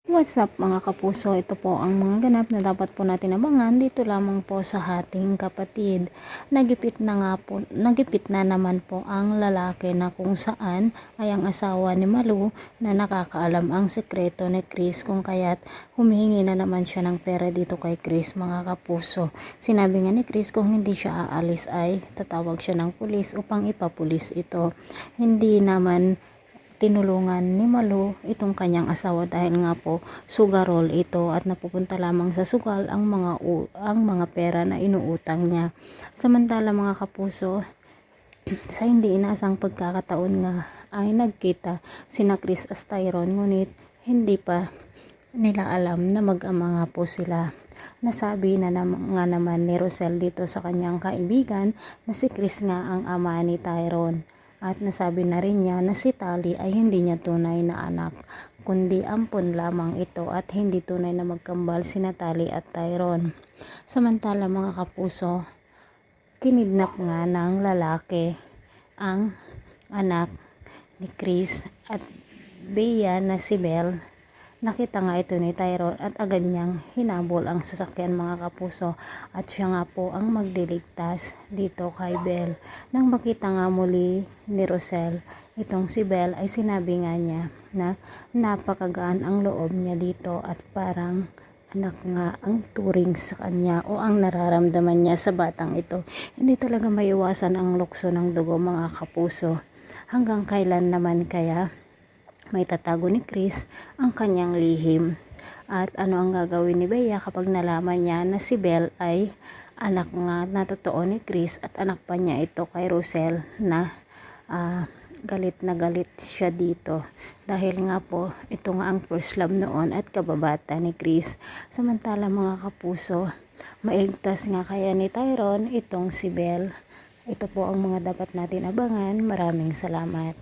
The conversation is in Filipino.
What's up mga kapuso? Ito po ang mga ganap na dapat po natin abangan dito lamang po sa ating kapatid. Nagipit na naman po ang lalaki na kung saan ay ang asawa ni Malu na nakakaalam ang sekreto ni Chris, kung kaya't humihingi na naman siya ng pera dito kay Chris mga kapuso. Sinabi nga ni Chris kung hindi siya aalis ay tatawag siya ng pulis upang ipapulis ito. Hindi naman tinulungan ni Malu itong kanyang asawa dahil nga po sugarol ito at napupunta lamang sa sugal ang mga pera na inuutang niya. Samantala mga kapuso, sa hindi inaasang pagkakataon nga ay nagkita sina Chris at Tyrone, ngunit hindi pa nila alam na mag-ama nga po sila. Nasabi na nga naman ni Rosel dito sa kanyang kaibigan na si Chris nga ang ama ni Tyrone. At nasabi na rin niya na si Tali ay hindi niya tunay na anak, kundi ampon lamang ito at hindi tunay na magkambal sina Tali at Tyrone. Samantala mga kapuso, kinidnap nga ng lalaki ang anak ni Chris at Bea na si Belle. Nakita nga ito ni Tyrone at agad niyang hinabol ang sasakyan mga kapuso at siya nga po ang magliligtas dito kay Belle. Nang makita nga muli ni Rosel itong si Belle ay sinabi nga niya na napakagaan ang loob niya dito at parang anak nga ang turing sa kanya o ang nararamdaman niya sa batang ito. Hindi talaga maiwasan ang lukso ng dugo mga kapuso. Hanggang kailan naman kaya may tatago ni Chris ang kanyang lihim? At ano ang gagawin ni Bea kapag nalaman niya na si Belle ay anak nga na totoo ni Chris at anak pa niya ito kay Rosel, na galit na galit siya dito dahil nga po ito nga ang first love noon at kababata ni Chris. Samantala mga kapuso, mailigtas nga kaya ni Tyrone itong si Belle? Ito po ang mga dapat natin abangan. Maraming salamat.